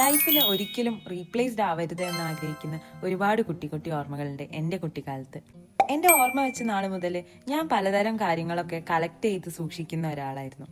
ലൈഫിൽ ഒരിക്കലും റീപ്ലേസ്ഡ് ആവരുത് എന്ന് ആഗ്രഹിക്കുന്ന ഒരുപാട് കുട്ടി കുട്ടി ഓർമ്മകളുണ്ട് എൻ്റെ കുട്ടിക്കാലത്ത്. എൻ്റെ ഓർമ്മ വെച്ച നാൾ മുതൽ ഞാൻ പലതരം കാര്യങ്ങളൊക്കെ കളക്ട് ചെയ്ത് സൂക്ഷിക്കുന്ന ഒരാളായിരുന്നു.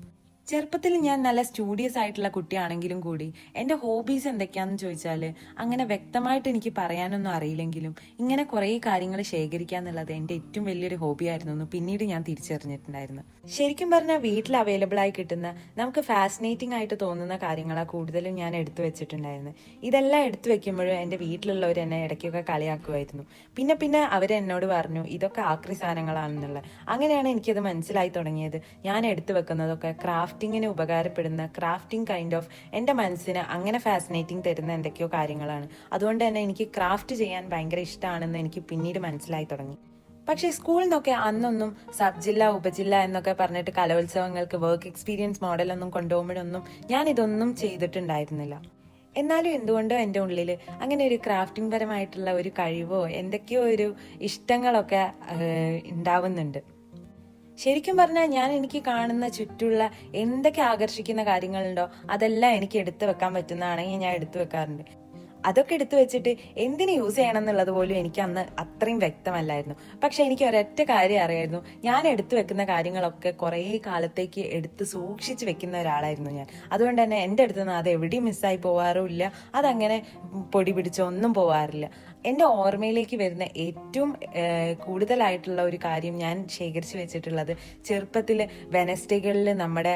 ചെറുപ്പത്തിൽ ഞാൻ നല്ല സ്റ്റൂഡിയസ് ആയിട്ടുള്ള കുട്ടിയാണെങ്കിലും കൂടി എൻ്റെ ഹോബീസ് എന്തൊക്കെയാണെന്ന് ചോദിച്ചാൽ അങ്ങനെ വ്യക്തമായിട്ട് എനിക്ക് പറയാനൊന്നും അറിയില്ലെങ്കിലും ഇങ്ങനെ കുറേ കാര്യങ്ങൾ ശേഖരിക്കുക എന്നുള്ളത് എൻ്റെ ഏറ്റവും വലിയൊരു ഹോബിയായിരുന്നു എന്ന് പിന്നീട് ഞാൻ തിരിച്ചറിഞ്ഞിട്ടുണ്ടായിരുന്നു. ശരിക്കും പറഞ്ഞാൽ വീട്ടിൽ അവൈലബിൾ ആയി കിട്ടുന്ന നമുക്ക് ഫാസിനേറ്റിംഗ് ആയിട്ട് തോന്നുന്ന കാര്യങ്ങളാണ് കൂടുതലും ഞാൻ എടുത്തു വെച്ചിട്ടുണ്ടായിരുന്നത്. ഇതെല്ലാം എടുത്തു വെക്കുമ്പോഴും എൻ്റെ വീട്ടിലുള്ളവർ എന്നെ ഇടയ്ക്കൊക്കെ കളിയാക്കുമായിരുന്നു. പിന്നെ പിന്നെ അവരെന്നോട് പറഞ്ഞു ഇതൊക്കെ ആക്രി സാധനങ്ങളാണെന്നുള്ളത്. അങ്ങനെയാണ് എനിക്കത് മനസ്സിലായി തുടങ്ങിയത്. ഞാൻ എടുത്തു വെക്കുന്നതൊക്കെ ക്രാഫ്റ്റിങ്ങിന് ഉപകാരപ്പെടുന്ന ക്രാഫ്റ്റിംഗ് കൈൻഡ് ഓഫ് എൻ്റെ മനസ്സിന് അങ്ങനെ ഫാസിനേറ്റിംഗ് തരുന്ന എന്തൊക്കെയോ കാര്യങ്ങളാണ്. അതുകൊണ്ട് തന്നെ എനിക്ക് ക്രാഫ്റ്റ് ചെയ്യാൻ ഭയങ്കര ഇഷ്ടമാണെന്ന് എനിക്ക് പിന്നീട് മനസ്സിലായി തുടങ്ങി. പക്ഷേ സ്കൂളിൽ നിന്നൊക്കെ അന്നൊന്നും സബ് ജില്ല ഉപജില്ല എന്നൊക്കെ പറഞ്ഞിട്ട് കലോത്സവങ്ങൾക്ക് വർക്ക് എക്സ്പീരിയൻസ് മോഡലൊന്നും കൊണ്ടുപോകുമ്പോഴൊന്നും ഞാൻ ഇതൊന്നും ചെയ്തിട്ടുണ്ടായിരുന്നില്ല. എന്നാലും എന്തുകൊണ്ടോ എൻ്റെ ഉള്ളിൽ അങ്ങനെ ഒരു ക്രാഫ്റ്റിംഗ് പരമായിട്ടുള്ള ഒരു കഴിവോ എന്തൊക്കെയോ ഒരു ഇഷ്ടങ്ങളൊക്കെ ഉണ്ടാവുന്നുണ്ട്. ശരിക്കും പറഞ്ഞാൽ ഞാൻ എനിക്ക് കാണുന്ന ചുറ്റുള്ള എന്തൊക്കെ ആകർഷിക്കുന്ന കാര്യങ്ങളുണ്ടോ അതെല്ലാം എനിക്ക് എടുത്തു വെക്കാൻ പറ്റുന്നതാണെങ്കിൽ ഞാൻ എടുത്തു വെക്കാറുണ്ട്. അതൊക്കെ എടുത്തു വെച്ചിട്ട് എന്തിനു യൂസ് ചെയ്യണം എന്നുള്ളത് പോലും എനിക്ക് അന്ന് അത്രയും വ്യക്തമല്ലായിരുന്നു. പക്ഷെ എനിക്ക് ഒരൊറ്റ കാര്യം അറിയായിരുന്നു, ഞാൻ എടുത്തു വെക്കുന്ന കാര്യങ്ങളൊക്കെ കുറേ കാലത്തേക്ക് എടുത്ത് സൂക്ഷിച്ച് വെക്കുന്ന ഒരാളായിരുന്നു ഞാൻ. അതുകൊണ്ട് തന്നെ എൻ്റെ അടുത്ത് നിന്ന് അത് എവിടെയും മിസ്സായി പോവാറുമില്ല, അതങ്ങനെ പൊടി പിടിച്ചൊന്നും പോവാറില്ല. എൻ്റെ ഓർമ്മയിലേക്ക് വരുന്ന ഏറ്റവും കൂടുതലായിട്ടുള്ള ഒരു കാര്യം ഞാൻ ശേഖരിച്ച് വെച്ചിട്ടുള്ളത് ചെറുപ്പത്തിൽ വെനസ്ഡേകളിൽ നമ്മുടെ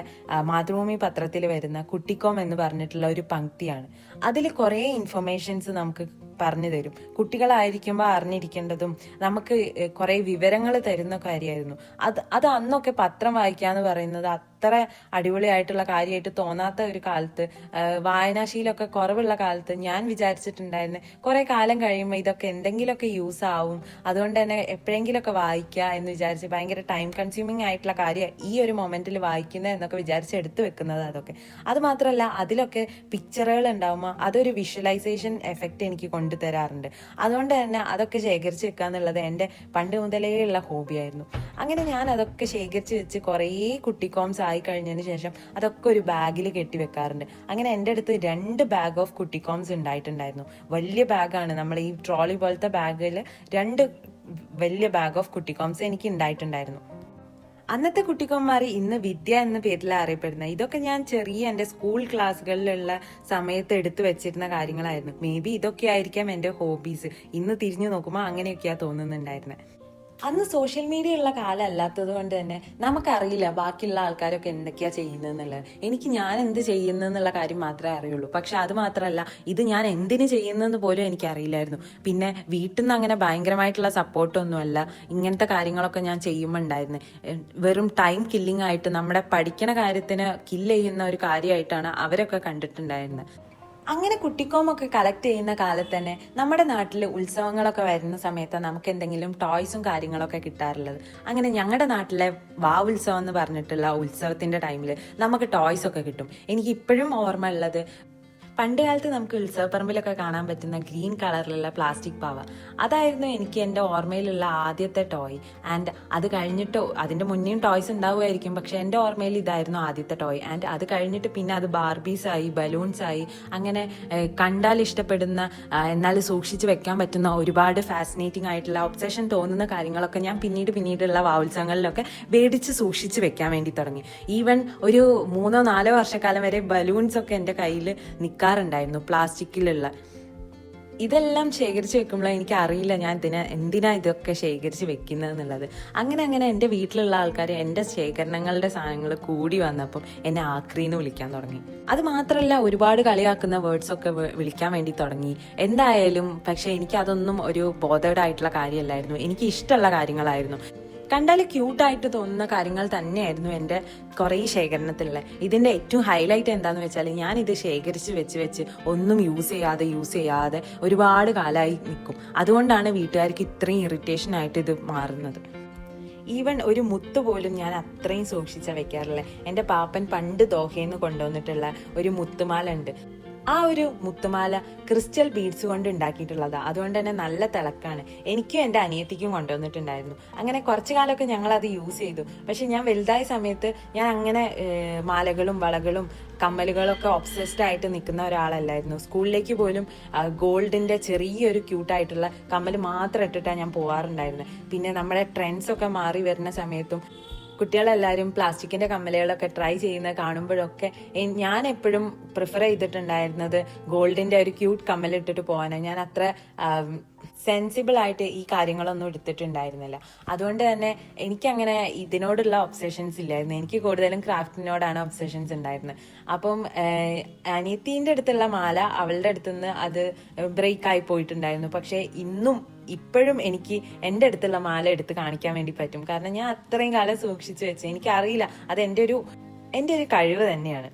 മാതൃഭൂമി പത്രത്തിൽ വരുന്ന കുട്ടിക്കോം എന്ന് പറഞ്ഞിട്ടുള്ള ഒരു പങ്ക്തിയാണ്. അതിൽ കുറേ ഇൻഫർമേഷൻസ് നമുക്ക് പറഞ്ഞു തരും. കുട്ടികളായിരിക്കുമ്പോൾ അറിഞ്ഞിരിക്കേണ്ടതും നമുക്ക് കുറേ വിവരങ്ങൾ തരുന്ന കാര്യമായിരുന്നു അത് അന്നൊക്കെ പത്രം വായിക്കുക എന്ന് പറയുന്നത് അത്ര അടിപൊളിയായിട്ടുള്ള കാര്യമായിട്ട് തോന്നാത്ത ഒരു കാലത്ത്, വായനാശീലമൊക്കെ കുറവുള്ള കാലത്ത് ഞാൻ വിചാരിച്ചിട്ടുണ്ടായിരുന്നു കുറെ കാലം കഴിയുമ്പോൾ ഇതൊക്കെ എന്തെങ്കിലുമൊക്കെ യൂസ് ആവും, അതുകൊണ്ട് തന്നെ എപ്പോഴെങ്കിലുമൊക്കെ വായിക്കുക എന്ന് വിചാരിച്ച് ഭയങ്കര ടൈം കൺസ്യൂമിങ് ആയിട്ടുള്ള കാര്യം ഈ ഒരു മൊമെന്റിൽ വായിക്കുന്നത് എന്നൊക്കെ വിചാരിച്ച് എടുത്തു വെക്കുന്നത് അതൊക്കെ. അത് മാത്രമല്ല അതിലൊക്കെ പിക്ചറുകൾ ഉണ്ടാവുമ്പോൾ അതൊരു വിഷ്വലൈസേഷൻ എഫക്റ്റ് എനിക്ക് കൊണ്ടുതരാറുണ്ട്. അതുകൊണ്ട് തന്നെ അതൊക്കെ ശേഖരിച്ച് വെക്കുക എന്നുള്ളത് എൻ്റെ പണ്ട് മുതലേ ഉള്ള ഹോബിയായിരുന്നു. അങ്ങനെ ഞാൻ അതൊക്കെ ശേഖരിച്ച് വെച്ച് കുറേ കുട്ടിക്കോംസ് ആയി കഴിഞ്ഞതിന് ശേഷം അതൊക്കെ ഒരു ബാഗിൽ കെട്ടി വെക്കാറുണ്ട്. അങ്ങനെ എൻ്റെ അടുത്ത് 2 ബാഗ് ഓഫ് കുട്ടിക്കോംസ് ഉണ്ടായിട്ടുണ്ടായിരുന്നു. വലിയ ബാഗാണ്, നമ്മൾ ഈ ട്രോളി പോലത്തെ ബാഗിൽ 2 വലിയ ബാഗ് ഓഫ് കുട്ടിക്കോംസ് എനിക്ക് ഉണ്ടായിട്ടുണ്ടായിരുന്നു. അന്നത്തെ കുട്ടിക്കോന്മാർ ഇന്ന് വിദ്യ എന്ന പേരിലാണ് അറിയപ്പെടുന്നത്. ഇതൊക്കെ ഞാൻ ചെറിയ എൻ്റെ സ്കൂൾ ക്ലാസ്സുകളിലുള്ള സമയത്ത് എടുത്തു വെച്ചിരുന്ന കാര്യങ്ങളായിരുന്നു. മേ ബി ഇതൊക്കെ ആയിരിക്കാം എൻ്റെ ഹോബീസ്. ഇന്ന് തിരിഞ്ഞു നോക്കുമ്പോൾ അങ്ങനെയൊക്കെയാണ് തോന്നുന്നുണ്ടായിരുന്നത്. അന്ന് സോഷ്യൽ മീഡിയ ഉള്ള കാലം അല്ലാത്തത് കൊണ്ട് തന്നെ നമുക്കറിയില്ല ബാക്കിയുള്ള ആൾക്കാരൊക്കെ എന്തൊക്കെയാ ചെയ്യുന്നതെന്നുള്ളത്. എനിക്ക് ഞാൻ എന്ത് ചെയ്യുന്നെന്നുള്ള കാര്യം മാത്രമേ അറിയുള്ളൂ. പക്ഷെ അത് മാത്രമല്ല, ഇത് ഞാൻ എന്തിനു ചെയ്യുന്നെന്ന് പോലും എനിക്കറിയില്ലായിരുന്നു. പിന്നെ വീട്ടിൽ നിന്ന് അങ്ങനെ ഭയങ്കരമായിട്ടുള്ള സപ്പോർട്ടൊന്നുമല്ല ഇങ്ങനത്തെ കാര്യങ്ങളൊക്കെ ഞാൻ ചെയ്യുമ്പോൾ ഉണ്ടായിരുന്നത്. വെറും ടൈം കില്ലിംഗ് ആയിട്ട് നമ്മുടെ പഠിക്കണ കാര്യത്തിന് കില്ല് ചെയ്യുന്ന ഒരു കാര്യമായിട്ടാണ് അവരൊക്കെ കണ്ടിട്ടുണ്ടായിരുന്നത്. അങ്ങനെ കുട്ടിക്കോമൊക്കെ കളക്ട് ചെയ്യുന്ന കാലത്ത് തന്നെ നമ്മുടെ നാട്ടിൽ ഉത്സവങ്ങളൊക്കെ വരുന്ന സമയത്ത് നമുക്ക് എന്തെങ്കിലും ടോയ്സും കാര്യങ്ങളൊക്കെ കിട്ടാറുള്ളത്. അങ്ങനെ ഞങ്ങളുടെ നാട്ടിലെ ഉത്സവം എന്ന് പറഞ്ഞിട്ടുള്ള ഉത്സവത്തിന്റെ ടൈമിൽ നമുക്ക് ടോയ്സ് ഒക്കെ കിട്ടും. എനിക്ക് ഇപ്പോഴും ഓർമ്മ ഉള്ളത്, പണ്ട് കാലത്ത് നമുക്ക് ഉത്സവപ്പറമ്പിലൊക്കെ കാണാൻ പറ്റുന്ന ഗ്രീൻ കളറിലുള്ള പ്ലാസ്റ്റിക് പാവ, അതായിരുന്നു എനിക്ക് എൻ്റെ ഓർമ്മയിലുള്ള ആദ്യത്തെ ടോയ്. ആൻഡ് അത് കഴിഞ്ഞിട്ട് അതിൻ്റെ മുന്നേയും ടോയ്സ് ഉണ്ടാവുമായിരിക്കും, പക്ഷെ എൻ്റെ ഓർമ്മയിൽ ഇതായിരുന്നു ആദ്യത്തെ ടോയ്. ആൻഡ് അത് കഴിഞ്ഞിട്ട് പിന്നെ അത് ബാർബീസായി, ബലൂൺസായി, അങ്ങനെ കണ്ടാൽ ഇഷ്ടപ്പെടുന്ന എന്നാൽ സൂക്ഷിച്ച് വെക്കാൻ പറ്റുന്ന ഒരുപാട് ഫാസിനേറ്റിംഗ് ആയിട്ടുള്ള ഒബ്സഷൻ തോന്നുന്ന കാര്യങ്ങളൊക്കെ ഞാൻ പിന്നീടുള്ള ഉത്സവങ്ങളിലൊക്കെ മേടിച്ച് സൂക്ഷിച്ച് വെക്കാൻ വേണ്ടി തുടങ്ങി. ഈവൻ ഒരു 3-4 വർഷക്കാലം വരെ ബലൂൺസ് ഒക്കെ എൻ്റെ കയ്യിൽ നിൽക്കാറുണ്ടായിരുന്നു, പ്ലാസ്റ്റിക്കിലുള്ള. ഇതെല്ലാം ശേഖരിച്ച് വെക്കുമ്പോൾ എനിക്ക് അറിയില്ല ഞാൻ എന്തിനാ ഇതൊക്കെ ശേഖരിച്ച് വെക്കുന്നത് എന്നുള്ളത്. അങ്ങനെ എൻ്റെ വീട്ടിലുള്ള ആൾക്കാർ എൻ്റെ ശേഖരണങ്ങളുടെ സാധനങ്ങൾ കൂടി വന്നപ്പം എന്നെ ആക്രീന്ന് വിളിക്കാൻ തുടങ്ങി. അത് മാത്രമല്ല ഒരുപാട് കളിയാക്കുന്ന വേർഡ്സ് ഒക്കെ വിളിക്കാൻ വേണ്ടി തുടങ്ങി. എന്തായാലും പക്ഷെ എനിക്ക് അതൊന്നും ഒരു ബോധേഡ് ആയിട്ടുള്ള കാര്യമല്ലായിരുന്നു. എനിക്ക് ഇഷ്ടമുള്ള കാര്യങ്ങളായിരുന്നു. കണ്ടാൽ ക്യൂട്ടായിട്ട് തോന്നുന്ന കാര്യങ്ങൾ തന്നെയായിരുന്നു എൻ്റെ കുറേ ശേഖരണത്തിലുള്ള. ഇതിൻ്റെ ഏറ്റവും ഹൈലൈറ്റ് എന്താണെന്ന് വെച്ചാൽ ഞാൻ ഇത് ശേഖരിച്ച് വെച്ച് ഒന്നും യൂസ് ചെയ്യാതെ ഒരുപാട് കാലമായി നിൽക്കും. അതുകൊണ്ടാണ് വീട്ടുകാർക്ക് ഇത്രയും ഇറിറ്റേഷൻ ആയിട്ട് ഇത് മാറുന്നത്. ഈവൻ ഒരു മുത്ത് പോലും ഞാൻ അത്രയും സൂക്ഷിച്ചാൽ വെക്കാറില്ല. എൻ്റെ പാപ്പൻ പണ്ട് ദോഹയിൽ നിന്ന് കൊണ്ടുവന്നിട്ടുള്ള ഒരു മുത്തുമാല ഉണ്ട്. ആ ഒരു മുത്തുമാല ക്രിസ്റ്റൽ ബീഡ്സ് കൊണ്ട് ഉണ്ടാക്കിയിട്ടുള്ളതാണ്. അതുകൊണ്ട് തന്നെ നല്ല തിളക്കാണ്. എനിക്കും എൻ്റെ അനിയത്തിക്കും കൊണ്ടുവന്നിട്ടുണ്ടായിരുന്നു. അങ്ങനെ കുറച്ചു കാലമൊക്കെ ഞങ്ങൾ അത് യൂസ് ചെയ്തു. പക്ഷെ ഞാൻ വലുതായ സമയത്ത് ഞാൻ അങ്ങനെ മാലകളും വളകളും കമ്മലുകളൊക്കെ ഒബ്സസ്ഡ് ആയിട്ട് നിൽക്കുന്ന ഒരാളല്ലായിരുന്നു. സ്കൂളിലേക്ക് പോലും ഗോൾഡിന്റെ ചെറിയൊരു ക്യൂട്ടായിട്ടുള്ള കമ്മൽ മാത്രം ഇട്ടിട്ടാണ് ഞാൻ പോവാറുണ്ടായിരുന്നത്. പിന്നെ നമ്മുടെ ട്രെൻഡ്സ് ഒക്കെ മാറി വരുന്ന സമയത്തും കുട്ടികളെല്ലാവരും പ്ലാസ്റ്റിക്കിന്റെ കമ്മലുകളൊക്കെ ട്രൈ ചെയ്യുന്നത് കാണുമ്പോഴൊക്കെ ഞാൻ എപ്പോഴും പ്രിഫർ ചെയ്തിട്ടുണ്ടായിരുന്നത് ഗോൾഡിന്റെ ഒരു ക്യൂട്ട് കമ്മലിട്ടിട്ട് പോകാനാണ്. ഞാൻ അത്ര സെൻസിബിൾ ആയിട്ട് ഈ കാര്യങ്ങളൊന്നും എടുത്തിട്ടുണ്ടായിരുന്നില്ല. അതുകൊണ്ട് തന്നെ എനിക്കങ്ങനെ ഇതിനോടുള്ള ഒബ്സഷൻസ് ഇല്ലായിരുന്നു. എനിക്ക് കൂടുതലും ക്രാഫ്റ്റിനോടാണ് ഒബ്സഷൻസ് ഉണ്ടായിരുന്നത്. അപ്പം അനിയത്തിന്റെ അടുത്തുള്ള മാല അവളുടെ അടുത്തുനിന്ന് അത് ബ്രേക്ക് ആയി പോയിട്ടുണ്ടായിരുന്നു. പക്ഷെ ഇപ്പോഴും എനിക്ക് എൻ്റെ അടുത്തുള്ള മാല എടുത്ത് കാണിക്കാൻ വേണ്ടി പറ്റും. കാരണം ഞാൻ അത്രയും കാലം സൂക്ഷിച്ചു വെച്ച്, എനിക്കറിയില്ല, അത് എൻ്റെ ഒരു കഴിവ് തന്നെയാണ്.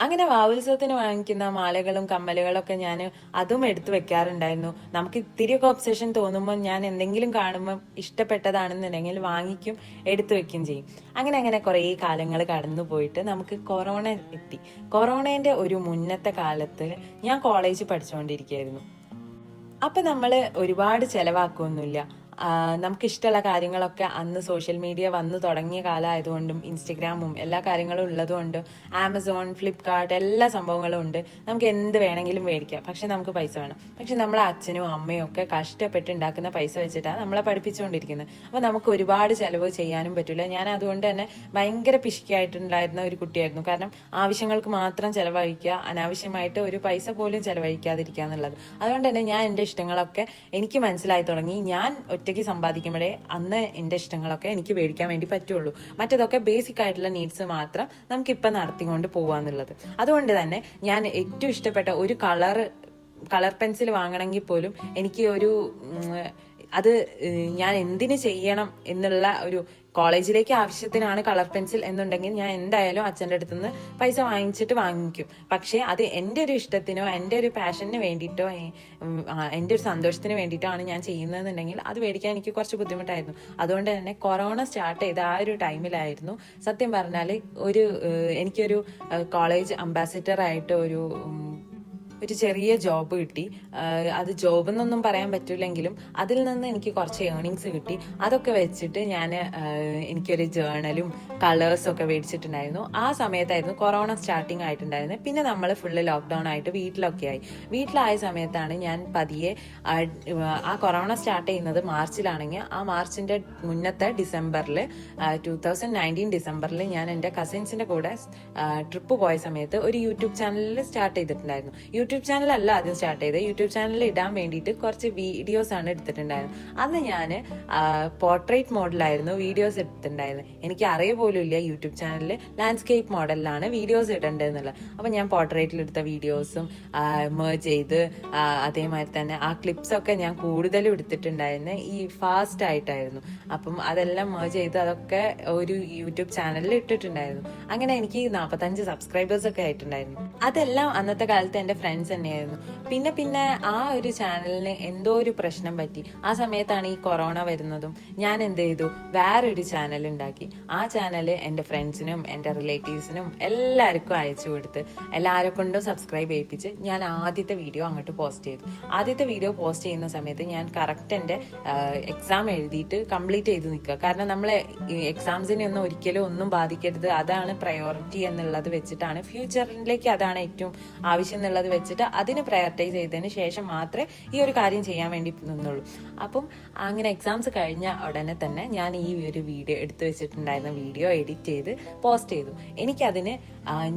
അങ്ങനെ വാവുത്സവത്തിന് വാങ്ങിക്കുന്ന മാലകളും കമ്മലുകളൊക്കെ ഞാൻ അതും എടുത്തു വെക്കാറുണ്ടായിരുന്നു. നമുക്ക് ഇത്തിരിയൊക്കെ ഒബ്സഷൻ തോന്നുമ്പോൾ ഞാൻ എന്തെങ്കിലും കാണുമ്പോൾ ഇഷ്ടപ്പെട്ടതാണെന്നുണ്ടെങ്കിൽ വാങ്ങിക്കും, എടുത്തു വെക്കുകയും ചെയ്യും. അങ്ങനെ കുറേ കാലങ്ങൾ കടന്നു പോയിട്ട് നമുക്ക് കൊറോണ എത്തി. കൊറോണേന്റെ ഒരു മുന്നത്തെ കാലത്ത് ഞാൻ കോളേജിൽ പഠിച്ചുകൊണ്ടിരിക്കുകയായിരുന്നു. അപ്പൊ നമ്മൾ ഒരുപാട് ചെലവാക്കൊന്നുമില്ല. നമുക്കിഷ്ടമുള്ള കാര്യങ്ങളൊക്കെ അന്ന് സോഷ്യൽ മീഡിയ വന്നു തുടങ്ങിയ കാലമായതുകൊണ്ടും ഇൻസ്റ്റഗ്രാമും എല്ലാ കാര്യങ്ങളും ഉള്ളതുകൊണ്ടും ആമസോൺ, ഫ്ലിപ്കാർട്ട് എല്ലാ സംഭവങ്ങളും ഉണ്ട്. നമുക്ക് എന്ത് വേണമെങ്കിലും മേടിക്കാം. പക്ഷെ നമുക്ക് പൈസ വേണം. പക്ഷെ നമ്മളെ അച്ഛനും അമ്മയും ഒക്കെ കഷ്ടപ്പെട്ട് ഉണ്ടാക്കുന്ന പൈസ വെച്ചിട്ടാണ് നമ്മളെ പഠിപ്പിച്ചുകൊണ്ടിരിക്കുന്നത്. അപ്പൊ നമുക്ക് ഒരുപാട് ചെലവ് ചെയ്യാനും പറ്റില്ല. ഞാൻ അതുകൊണ്ട് തന്നെ ഭയങ്കര പിശുക്കിയായിട്ടുണ്ടായിരുന്ന ഒരു കുട്ടിയായിരുന്നു. കാരണം ആവശ്യങ്ങൾക്ക് മാത്രം ചെലവഴിക്കുക, അനാവശ്യമായിട്ട് ഒരു പൈസ പോലും ചെലവഴിക്കാതിരിക്കുക എന്നുള്ളത്. അതുകൊണ്ട് തന്നെ ഞാൻ എൻ്റെ ഇഷ്ടങ്ങളൊക്കെ എനിക്ക് മനസ്സിലായി തുടങ്ങി. ഞാൻ ഒറ്റയ്ക്ക് സമ്പാദിക്കുമ്പോഴേ അന്ന് എൻ്റെ ഇഷ്ടങ്ങളൊക്കെ എനിക്ക് മേടിക്കാൻ വേണ്ടി പറ്റുള്ളൂ. മറ്റതൊക്കെ ബേസിക് ആയിട്ടുള്ള നീഡ്സ് മാത്രം നമുക്കിപ്പം നടത്തിക്കൊണ്ട് പോവാന്നുള്ളത്. അതുകൊണ്ട് തന്നെ ഞാൻ ഏറ്റവും ഇഷ്ടപ്പെട്ട ഒരു കളർ പെൻസിൽ വാങ്ങണമെങ്കിൽ പോലും എനിക്ക് അത് ഞാൻ എന്തിനു ചെയ്യണം എന്നുള്ള ഒരു കോളേജിലേക്ക് ആവശ്യത്തിനാണ് കളർ പെൻസിൽ എന്നുണ്ടെങ്കിൽ ഞാൻ എന്തായാലും അച്ഛൻ്റെ അടുത്ത് നിന്ന് പൈസ വാങ്ങിക്കും. പക്ഷേ അത് എൻ്റെ ഒരു ഇഷ്ടത്തിനോ എൻ്റെ ഒരു പാഷന് വേണ്ടിയിട്ടോ എൻ്റെ ഒരു സന്തോഷത്തിന് വേണ്ടിയിട്ടോ ആണ് ഞാൻ ചെയ്യുന്നതെന്നുണ്ടെങ്കിൽ അത് മേടിക്കാൻ എനിക്ക് കുറച്ച് ബുദ്ധിമുട്ടായിരുന്നു. അതുകൊണ്ട് തന്നെ കൊറോണ സ്റ്റാർട്ട് ചെയ്ത ആ ഒരു ടൈമിലായിരുന്നു സത്യം പറഞ്ഞാൽ എനിക്കൊരു കോളേജ് അംബാസിഡർ ആയിട്ട് ഒരു ചെറിയ ജോബ് കിട്ടി. അത് ജോബ് എന്നൊന്നും പറയാൻ പറ്റില്ലെങ്കിലും അതിൽ നിന്ന് എനിക്ക് കുറച്ച് ഏർണിങ്സ് കിട്ടി. അതൊക്കെ വെച്ചിട്ട് ഞാൻ എനിക്കൊരു ജേർണലും കളേഴ്സും ഒക്കെ മേടിച്ചിട്ടുണ്ടായിരുന്നു. ആ സമയത്തായിരുന്നു കൊറോണ സ്റ്റാർട്ടിങ് ആയിട്ടുണ്ടായിരുന്നത്. പിന്നെ നമ്മൾ ഫുള്ള് ലോക്ക്ഡൗൺ ആയിട്ട് വീട്ടിലായ സമയത്താണ് ഞാൻ പതിയെ ആ കൊറോണ സ്റ്റാർട്ട് ചെയ്യുന്നത് മാർച്ചിലാണെങ്കിൽ ആ മാർച്ചിന്റെ മുന്നത്തെ ഡിസംബറിൽ 2019 ഡിസംബറിൽ ഞാൻ എൻ്റെ കസിൻസിന്റെ കൂടെ ട്രിപ്പ് പോയ സമയത്ത് ഒരു യൂട്യൂബ് ചാനലിൽ സ്റ്റാർട്ട് ചെയ്തിട്ടുണ്ടായിരുന്നു. യൂട്യൂബ് ചാനലല്ല ആദ്യം സ്റ്റാർട്ട് ചെയ്തത്. യൂട്യൂബ് ചാനലിൽ ഇടാൻ വേണ്ടിയിട്ട് കുറച്ച് വീഡിയോസ് ആണ് എടുത്തിട്ടുണ്ടായിരുന്നത്. അന്ന് ഞാൻ പോർട്രേറ്റ് മോഡലായിരുന്നു വീഡിയോസ് എടുത്തിട്ടുണ്ടായിരുന്നത്. എനിക്ക് അറിയ പോലും ഇല്ല യൂട്യൂബ് ചാനലിൽ ലാൻഡ്സ്കേപ്പ് മോഡലിലാണ് വീഡിയോസ് ഇടേണ്ടതെന്നുള്ളത്. അപ്പം ഞാൻ പോർട്രേറ്റിൽ എടുത്ത വീഡിയോസും മേർജ് ചെയ്ത് അതേമാതിരി തന്നെ ആ ക്ലിപ്സൊക്കെ ഞാൻ കൂടുതലും എടുത്തിട്ടുണ്ടായിരുന്നത് ഈ ഫാസ്റ്റ് ആയിട്ടായിരുന്നു. അപ്പം അതെല്ലാം മേർജ് ചെയ്ത് അതൊക്കെ ഒരു യൂട്യൂബ് ചാനലിൽ ഇട്ടിട്ടുണ്ടായിരുന്നു. അങ്ങനെ എനിക്ക് 45 സബ്സ്ക്രൈബേഴ്സ് ഒക്കെ ആയിട്ടുണ്ടായിരുന്നു. അതെല്ലാം അന്നത്തെ കാലത്ത് എൻ്റെ ഫ്രണ്ട്സ് തന്നെയായിരുന്നു. പിന്നെ ആ ഒരു ചാനലിന് എന്തോ ഒരു പ്രശ്നം പറ്റി. ആ സമയത്താണ് ഈ കൊറോണ വരുന്നതും. ഞാൻ എന്ത് ചെയ്തു, വേറൊരു ചാനൽ ഉണ്ടാക്കി. ആ ചാനൽ എൻ്റെ ഫ്രണ്ട്സിനും എൻ്റെ റിലേറ്റീവ്സിനും എല്ലാവർക്കും അയച്ചു കൊടുത്ത് എല്ലാവരെ കൊണ്ടും സബ്സ്ക്രൈബ് ചെയ്യിപ്പിച്ച് ഞാൻ ആദ്യത്തെ വീഡിയോ അങ്ങോട്ട് പോസ്റ്റ് ചെയ്തു. ആദ്യത്തെ വീഡിയോ പോസ്റ്റ് ചെയ്യുന്ന സമയത്ത് ഞാൻ കറക്റ്റ് എൻ്റെ എക്സാം എഴുതിയിട്ട് കംപ്ലീറ്റ് ചെയ്ത് നിൽക്കുക. കാരണം നമ്മൾ എക്സാംസിനെ ഒന്നും ബാധിക്കരുത്, അതാണ് പ്രയോറിറ്റി എന്നുള്ളത് വെച്ചിട്ടാണ്, ഫ്യൂച്ചറിലേക്ക് അതാണ് ഏറ്റവും ആവശ്യം എന്നുള്ളത് വെച്ചിട്ട് അതിന് പ്രയോറിറ്റൈസ് ചെയ്തതിന് ശേഷം മാത്രമേ ഈ ഒരു കാര്യം ചെയ്യാൻ വേണ്ടി നിന്നുള്ളൂ. അപ്പം അങ്ങനെ എക്സാംസ് കഴിഞ്ഞ ഉടനെ തന്നെ ഞാൻ ഈ ഒരു വീഡിയോ എടുത്തു വെച്ചിട്ടുണ്ടായിരുന്ന വീഡിയോ എഡിറ്റ് ചെയ്ത് പോസ്റ്റ് ചെയ്തു. എനിക്കതിന്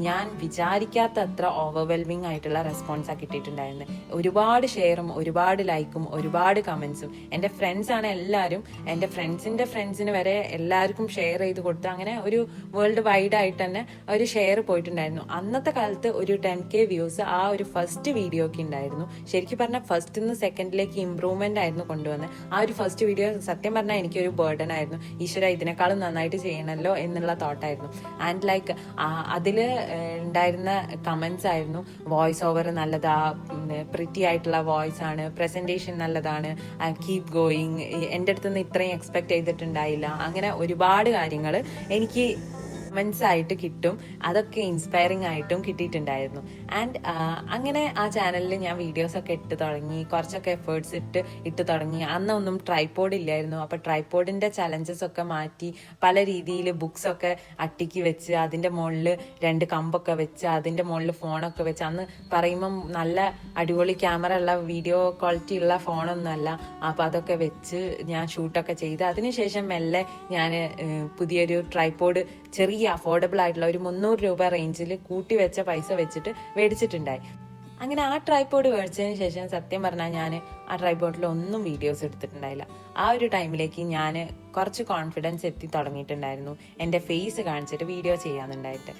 ഞാൻ വിചാരിക്കാത്ത അത്ര ഓവർവെൽമിങ് ആയിട്ടുള്ള റെസ്പോൺസാണ് കിട്ടിയിട്ടുണ്ടായിരുന്നത്. ഒരുപാട് ഷെയറും ഒരുപാട് ലൈക്കും ഒരുപാട് കമൻസും. എൻ്റെ ഫ്രണ്ട്സാണ് എല്ലാവരും, എൻ്റെ ഫ്രണ്ട്സിന് വരെ എല്ലാവർക്കും ഷെയർ ചെയ്ത് കൊടുത്ത് അങ്ങനെ ഒരു വേൾഡ് വൈഡ് ആയിട്ട് തന്നെ ഒരു ഷെയർ പോയിട്ടുണ്ടായിരുന്നു. അന്നത്തെ കാലത്ത് ഒരു 10K വ്യൂസ് ആ ഒരു ഫസ്റ്റ് വീഡിയോക്ക് ഉണ്ടായിരുന്നു. ശരിക്കും പറഞ്ഞാൽ ഫസ്റ്റിന്ന് സെക്കൻഡിലേക്ക് ഇമ്പ്രൂവ്മെന്റ് ആയിരുന്നു കൊണ്ടുവന്നത്. ആ ഒരു ഫസ്റ്റ് വീഡിയോ സത്യം പറഞ്ഞാൽ എനിക്കൊരു ബേർഡൻ ആയിരുന്നു. ഈശ്വര, ഇതിനേക്കാളും നന്നായിട്ട് ചെയ്യണമല്ലോ എന്നുള്ള തോട്ടായിരുന്നു. ആൻഡ് ലൈക്ക് അതിൽ ഉണ്ടായിരുന്ന കമന്റ്സ് ആയിരുന്നു, വോയിസ് ഓവർ നല്ലതാ, പ്രിറ്റി ആയിട്ടുള്ള വോയിസ് ആണ്, പ്രസന്റേഷൻ നല്ലതാണ്, കീപ് ഗോയിങ്, എൻ്റെ അടുത്ത് നിന്ന് ഇത്രയും എക്സ്പെക്ട് ചെയ്തിട്ടുണ്ടായില്ല, അങ്ങനെ ഒരുപാട് കാര്യങ്ങൾ എനിക്ക് ആയിട്ട് കിട്ടും. അതൊക്കെ ഇൻസ്പയറിംഗ് ആയിട്ടും കിട്ടിയിട്ടുണ്ടായിരുന്നു. ആൻഡ് അങ്ങനെ ആ ചാനലിൽ ഞാൻ വീഡിയോസ് ഒക്കെ ഇട്ട് തുടങ്ങി, കുറച്ചൊക്കെ എഫേർട്സ് ഇട്ട് തുടങ്ങി. അന്നൊന്നും ട്രൈപോഡ് ഇല്ലായിരുന്നു. അപ്പൊ ട്രൈപോഡിന്റെ ചലഞ്ചസ് ഒക്കെ മാറ്റി പല രീതിയിൽ ബുക്സ് ഒക്കെ അട്ടിക്ക് വെച്ച് അതിന്റെ മുകളിൽ 2 കമ്പൊക്കെ വെച്ച് അതിന്റെ മുകളിൽ ഫോണൊക്കെ വെച്ച്, അന്ന് പറയുമ്പം നല്ല അടിപൊളി ക്യാമറ ഉള്ള വീഡിയോ ക്വാളിറ്റി ഉള്ള ഫോണൊന്നുമല്ല. അപ്പൊ അതൊക്കെ വെച്ച് ഞാൻ ഷൂട്ടൊക്കെ ചെയ്ത് അതിനുശേഷം മെല്ലെ ഞാൻ പുതിയൊരു ട്രൈപോഡ് ചെറിയ അഫോർഡബിൾ ആയിട്ടുള്ള ഒരു 300 രൂപ റേഞ്ചിൽ കൂട്ടി വെച്ച പൈസ വെച്ചിട്ട് മേടിച്ചിട്ടുണ്ടായി. അങ്ങനെ ആ ട്രൈപോഡ് മേടിച്ചതിന് ശേഷം സത്യം പറഞ്ഞാൽ ഞാൻ ആ ട്രൈപോഡിൽ ഒന്നും വീഡിയോസ് എടുത്തിട്ടുണ്ടായില്ല. ആ ഒരു ടൈമിലേക്ക് ഞാൻ കുറച്ച് കോൺഫിഡൻസ് എത്തി തുടങ്ങിയിട്ടുണ്ടായിരുന്നു എൻ്റെ ഫേസ് കാണിച്ചിട്ട് വീഡിയോ ചെയ്യാന്നുണ്ടായിട്ട്.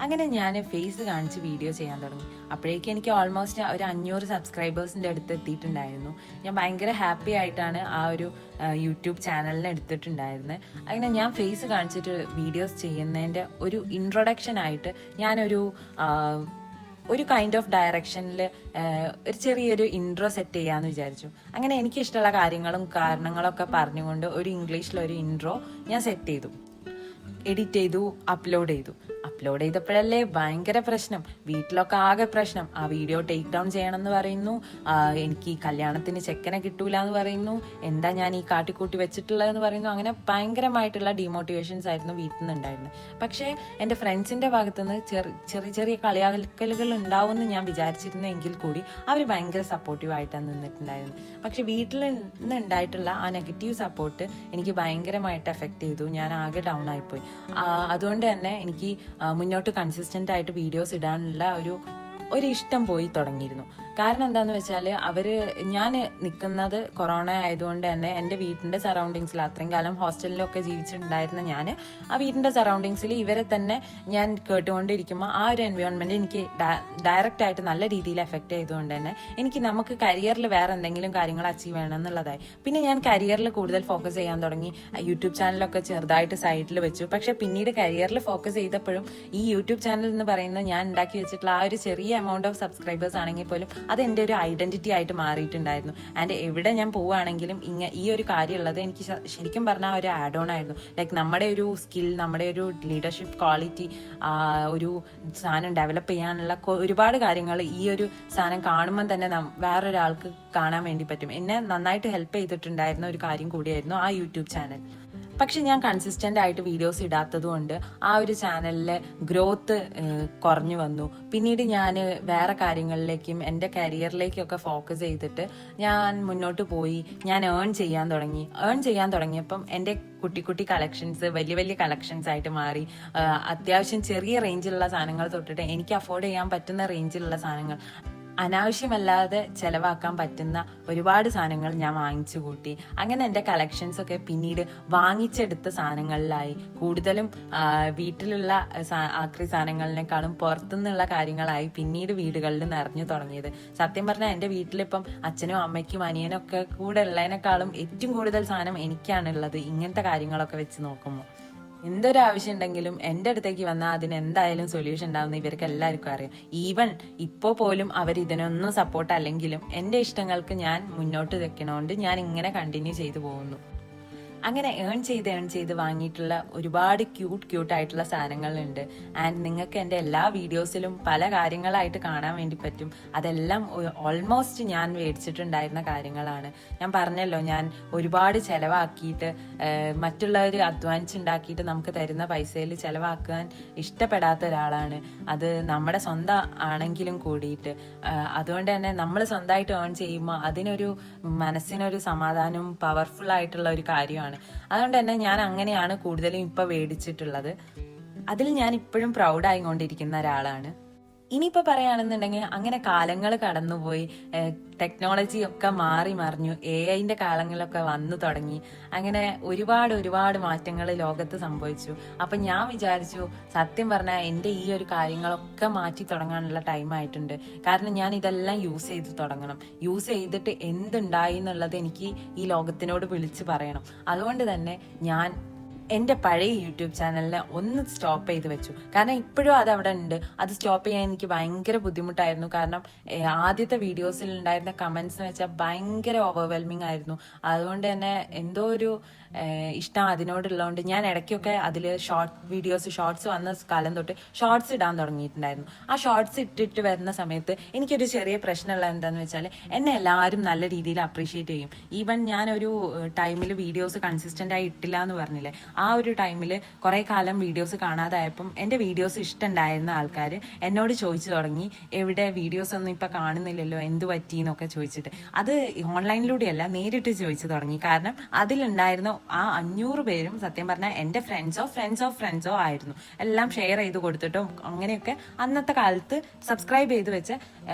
അങ്ങനെ ഞാൻ ഫേസ് കാണിച്ച് വീഡിയോ ചെയ്യാൻ തുടങ്ങി. അപ്പോഴേക്കും എനിക്ക് ഓൾമോസ്റ്റ് ഒരു 500 സബ്സ്ക്രൈബേഴ്സിൻ്റെ അടുത്ത് എത്തിയിട്ടുണ്ടായിരുന്നു. ഞാൻ ഭയങ്കര ഹാപ്പി ആയിട്ടാണ് ആ ഒരു യൂട്യൂബ് ചാനലിനെ എടുത്തിട്ടുണ്ടായിരുന്നത്. അങ്ങനെ ഞാൻ ഫേസ് കാണിച്ചിട്ട് വീഡിയോസ് ചെയ്യുന്നതിൻ്റെ ഒരു ഇൻട്രൊഡക്ഷൻ ആയിട്ട് ഞാനൊരു കൈൻഡ് ഓഫ് ഡയറക്ഷനിൽ ഒരു ചെറിയൊരു ഇൻട്രോ സെറ്റ് ചെയ്യാമെന്ന് വിചാരിച്ചു. അങ്ങനെ എനിക്കിഷ്ടമുള്ള കാര്യങ്ങളും കാരണങ്ങളൊക്കെ പറഞ്ഞുകൊണ്ട് ഒരു ഇംഗ്ലീഷിലൊരു ഇൻട്രോ ഞാൻ സെറ്റ് ചെയ്തു, എഡിറ്റ് ചെയ്തു, അപ്ലോഡ് ചെയ്തപ്പോഴല്ലേ ഭയങ്കര പ്രശ്നം. വീട്ടിലൊക്കെ ആകെ പ്രശ്നം. ആ വീഡിയോ ടേക്ക് ഡൗൺ ചെയ്യണം എന്ന് പറയുന്നു, എനിക്ക് കല്യാണത്തിന് ചെക്കനെ കിട്ടൂല എന്ന് പറയുന്നു, എന്താ ഞാൻ ഈ കാട്ടിക്കൂട്ടി വെച്ചിട്ടുള്ളതെന്ന് പറയുന്നു. അങ്ങനെ ഭയങ്കരമായിട്ടുള്ള ഡിമോട്ടിവേഷൻസ് ആയിരുന്നു വീട്ടിൽ നിന്ന് ഉണ്ടായിരുന്നത്. പക്ഷേ എൻ്റെ ഫ്രണ്ട്സിൻ്റെ ഭാഗത്തുനിന്ന് ചെറിയ കളിയാക്കലുകൾ ഉണ്ടാവുമെന്ന് ഞാൻ വിചാരിച്ചിരുന്നെങ്കിൽ കൂടി അവർ ഭയങ്കര സപ്പോർട്ടീവായിട്ടാണ് നിന്നിട്ടുണ്ടായിരുന്നത്. പക്ഷെ വീട്ടിൽ നിന്ന് ഉണ്ടായിട്ടുള്ള ആ നെഗറ്റീവ് സപ്പോർട്ട് എനിക്ക് ഭയങ്കരമായിട്ട് എഫക്റ്റ് ചെയ്തു. ഞാൻ ആകെ ഡൗൺ ആയിപ്പോയി. അതുകൊണ്ട് തന്നെ എനിക്ക് മുന്നോട്ട് കൺസിസ്റ്റന്റ് ആയിട്ട് വീഡിയോസ് ഇടാനുള്ള ഒരു ഇഷ്ടം പോയി തുടങ്ങിയിരുന്നു. കാരണം എന്താന്ന് വെച്ചാൽ ഞാൻ നിൽക്കുന്നത് കൊറോണ ആയതുകൊണ്ട് തന്നെ എൻ്റെ വീടിൻ്റെ സറൗണ്ടിങ്സിൽ അത്രയും കാലം ഹോസ്റ്റലിലൊക്കെ ജീവിച്ചിട്ടുണ്ടായിരുന്ന ഞാൻ ആ വീടിൻ്റെ സറൗണ്ടിങ്സിൽ ഇവരെ തന്നെ ഞാൻ കേട്ടുകൊണ്ടിരിക്കുമ്പോൾ ആ ഒരു എൻവയോൺമെന്റ് എനിക്ക് ഡയറക്റ്റ് ആയിട്ട് നല്ല രീതിയിൽ എഫക്ട് ചെയ്തുകൊണ്ട് തന്നെ നമുക്ക് കരിയറിൽ വേറെ എന്തെങ്കിലും കാര്യങ്ങൾ അച്ചീവ് ചെയ്യണം എന്നുള്ളതായി. പിന്നെ ഞാൻ കരിയറിൽ കൂടുതൽ ഫോക്കസ് ചെയ്യാൻ തുടങ്ങി. യൂട്യൂബ് ചാനലൊക്കെ ചെറുതായിട്ട് സൈഡിൽ വെച്ചു. പക്ഷെ പിന്നീട് കരിയറിൽ ഫോക്കസ് ചെയ്തപ്പോഴും ഈ യൂട്യൂബ് ചാനൽ എന്ന് പറയുന്നത് ഞാൻ ഉണ്ടാക്കി വെച്ചിട്ടുള്ള ആ ഒരു ചെറിയ എമൗണ്ട് ഓഫ് സബ്സ്ക്രൈബേഴ്സ് ആണെങ്കിൽ പോലും അത് എൻ്റെ ഒരു ഐഡന്റിറ്റി ആയിട്ട് മാറിയിട്ടുണ്ടായിരുന്നു. ആൻഡ് എവിടെ ഞാൻ പോവുകയാണെങ്കിലും ഈ ഒരു കാര്യമുള്ളത് എനിക്ക് ശരിക്കും പറഞ്ഞാൽ ഒരു ആഡ് ഓൺ ആയിരുന്നു. ലൈക്ക് നമ്മുടെ ഒരു സ്കിൽ, നമ്മുടെ ഒരു ലീഡർഷിപ്പ് ക്വാളിറ്റി, ഒരു സാധനം ഡെവലപ്പ് ചെയ്യാനുള്ള ഒരുപാട് കാര്യങ്ങൾ ഈ ഒരു സാധനം കാണുമ്പോൾ തന്നെ വേറൊരാൾക്ക് കാണാൻ വേണ്ടി പറ്റും. എന്നെ നന്നായിട്ട് ഹെൽപ്പ് ചെയ്തിട്ടുണ്ടായിരുന്ന ഒരു കാര്യം കൂടിയായിരുന്നു ആ യൂട്യൂബ് ചാനൽ. പക്ഷെ ഞാൻ കൺസിസ്റ്റന്റ് ആയിട്ട് വീഡിയോസ് ഇടാത്തത് കൊണ്ട് ആ ഒരു ചാനലിലെ ഗ്രോത്ത് കുറഞ്ഞു വന്നു. പിന്നീട് ഞാൻ വേറെ കാര്യങ്ങളിലേക്കും എൻ്റെ കരിയറിലേക്കൊക്കെ ഫോക്കസ് ചെയ്തിട്ട് ഞാൻ മുന്നോട്ട് പോയി. ഞാൻ ഏൺ ചെയ്യാൻ തുടങ്ങിയപ്പം എൻ്റെ കുട്ടി കളക്ഷൻസ് വലിയ കളക്ഷൻസ് ആയിട്ട് മാറി. അത്യാവശ്യം ചെറിയ റേഞ്ചിലുള്ള സാധനങ്ങൾ തൊട്ടിട്ട് എനിക്ക് അഫോർഡ് ചെയ്യാൻ പറ്റുന്ന റേഞ്ചിലുള്ള സാധനങ്ങൾ, അനാവശ്യമല്ലാതെ ചെലവാക്കാൻ പറ്റുന്ന ഒരുപാട് സാധനങ്ങൾ ഞാൻ വാങ്ങിച്ചു കൂട്ടി. അങ്ങനെ എൻ്റെ കളക്ഷൻസ് ഒക്കെ പിന്നീട് വാങ്ങിച്ചെടുത്ത സാധനങ്ങളിലായി. കൂടുതലും വീട്ടിലുള്ള ആക്രി സാധനങ്ങളിനേക്കാളും പുറത്തുനിന്നുള്ള കാര്യങ്ങളായി പിന്നീട് വീടുകളിൽ നിറഞ്ഞു തുടങ്ങിയത്. സത്യം പറഞ്ഞാൽ എൻ്റെ വീട്ടിലിപ്പം അച്ഛനും അമ്മയ്ക്കും അനിയനും ഒക്കെ കൂടെ ഉള്ളതിനേക്കാളും ഏറ്റവും കൂടുതൽ സാധനം എനിക്കാണുള്ളത് ഇങ്ങനത്തെ കാര്യങ്ങളൊക്കെ വെച്ച് നോക്കുമ്പോൾ. എന്തൊരു ആവശ്യം ഉണ്ടെങ്കിലും എൻ്റെ അടുത്തേക്ക് വന്നാൽ അതിന് എന്തായാലും സൊല്യൂഷൻ ഉണ്ടാവുന്ന ഇവർക്ക് എല്ലാവർക്കും അറിയാം. ഈവൻ ഇപ്പോൾ പോലും അവർ ഇതിനൊന്നും സപ്പോർട്ട് അല്ലെങ്കിലും എൻ്റെ ഇഷ്ടങ്ങൾക്ക് ഞാൻ മുന്നോട്ട് വെക്കണോണ്ട് ഞാൻ ഇങ്ങനെ കണ്ടിന്യൂ ചെയ്തു പോകുന്നു. അങ്ങനെ ഏൺ ചെയ്ത് വാങ്ങിയിട്ടുള്ള ഒരുപാട് ക്യൂട്ടായിട്ടുള്ള സാധനങ്ങളുണ്ട്. ആൻഡ് നിങ്ങൾക്ക് എൻ്റെ എല്ലാ വീഡിയോസിലും പല കാര്യങ്ങളായിട്ട് കാണാൻ വേണ്ടി പറ്റും. അതെല്ലാം ഓൾമോസ്റ്റ് ഞാൻ മേടിച്ചിട്ടുണ്ടായിരുന്ന കാര്യങ്ങളാണ്. ഞാൻ പറഞ്ഞല്ലോ, ഞാൻ ഒരുപാട് ചെലവാക്കിയിട്ട് മറ്റുള്ളവർ അധ്വാനിച്ചുണ്ടാക്കിയിട്ട് നമുക്ക് തരുന്ന പൈസയിൽ ചെലവാക്കാൻ ഇഷ്ടപ്പെടാത്ത ഒരാളാണ്. അത് നമ്മുടെ സ്വന്തം ആണെങ്കിലും കൂടിയിട്ട്. അതുകൊണ്ട് തന്നെ നമ്മൾ സ്വന്തമായിട്ട് ഏൺ ചെയ്യുമ്പോൾ അതിനൊരു മനസ്സിനൊരു സമാധാനവും പവർഫുൾ ആയിട്ടുള്ള ഒരു കാര്യമാണ്. അതുകൊണ്ട് തന്നെ ഞാൻ അങ്ങനെയാണ് കൂടുതലും ഇപ്പൊ മേടിച്ചിട്ടുള്ളത്. അതിൽ ഞാൻ ഇപ്പോഴും പ്രൗഡ് ആയിക്കൊണ്ടിരിക്കുന്ന ഒരാളാണ്. ഇനിയിപ്പോൾ പറയുകയാണെന്നുണ്ടെങ്കിൽ അങ്ങനെ കാലങ്ങൾ കടന്നുപോയി, ടെക്നോളജി ഒക്കെ മാറി മറിഞ്ഞു, AI-ന്റെ കാലങ്ങളൊക്കെ വന്നു തുടങ്ങി. അങ്ങനെ ഒരുപാട് മാറ്റങ്ങൾ ലോകത്ത് സംഭവിച്ചു. അപ്പം ഞാൻ വിചാരിച്ചു, സത്യം പറഞ്ഞാൽ എൻ്റെ ഈ ഒരു കാര്യങ്ങളൊക്കെ മാറ്റി തുടങ്ങാനുള്ള ടൈം ആയിട്ടുണ്ട്. കാരണം ഞാൻ ഇതെല്ലാം യൂസ് ചെയ്ത് തുടങ്ങണം. യൂസ് ചെയ്തിട്ട് എന്തുണ്ടായി എന്നുള്ളത് എനിക്ക് ഈ ലോകത്തിനോട് വിളിച്ച് പറയണം. അതുകൊണ്ട് തന്നെ ഞാൻ എൻ്റെ പഴയ യൂട്യൂബ് ചാനലിനെ ഒന്ന് സ്റ്റോപ്പ് ചെയ്ത് വെച്ചു. കാരണം ഇപ്പോഴും അത് അവിടെ ഉണ്ട്. അത് സ്റ്റോപ്പ് ചെയ്യാൻ എനിക്ക് ഭയങ്കര ബുദ്ധിമുട്ടായിരുന്നു. കാരണം ആദ്യത്തെ വീഡിയോസിൽ ഉണ്ടായിരുന്ന കമന്റ്സ് എന്ന് വെച്ചാൽ ഭയങ്കര ഓവർവെൽമിങ് ആയിരുന്നു. അതുകൊണ്ട് തന്നെ എന്തോ ഒരു ഇഷ്ടം അതിനോടുള്ളതുകൊണ്ട് ഞാൻ ഇടയ്ക്കൊക്കെ അതിൽ ഷോർട്സ് വന്ന കാലം തൊട്ട് ഷോർട്സ് ഇടാൻ തുടങ്ങിയിട്ടുണ്ടായിരുന്നു. ആ ഷോർട്സ് ഇട്ടിട്ട് വരുന്ന സമയത്ത് എനിക്കൊരു ചെറിയ പ്രശ്നമുള്ള എന്താണെന്ന് വെച്ചാൽ എന്നെ എല്ലാവരും നല്ല രീതിയിൽ അപ്രീഷിയേറ്റ് ചെയ്യും. ഈവൻ ഞാനൊരു ടൈമിൽ വീഡിയോസ് കൺസിസ്റ്റന്റ് ആയി ഇട്ടില്ല എന്ന് പറഞ്ഞില്ലേ, ആ ഒരു ടൈമിൽ കുറെ കാലം വീഡിയോസ് കാണാതായപ്പം എൻ്റെ വീഡിയോസ് ഇഷ്ടമുണ്ടായിരുന്ന ആൾക്കാർ എന്നോട് ചോദിച്ചു തുടങ്ങി, എവിടെ വീഡിയോസ് ഒന്നും ഇപ്പം കാണുന്നില്ലല്ലോ, എന്ത് പറ്റി എന്നൊക്കെ ചോദിച്ചിട്ട്. അത് ഓൺലൈനിലൂടെയല്ല, നേരിട്ട് ചോദിച്ചു തുടങ്ങി. കാരണം അതിലുണ്ടായിരുന്ന ആ 500 പേരും സത്യം പറഞ്ഞാൽ എൻ്റെ ഫ്രണ്ട്സോ ആയിരുന്നു. എല്ലാം ഷെയർ ചെയ്ത് കൊടുത്തിട്ടും അങ്ങനെയൊക്കെ അന്നത്തെ കാലത്ത് സബ്സ്ക്രൈബ് ചെയ്ത് വെച്ച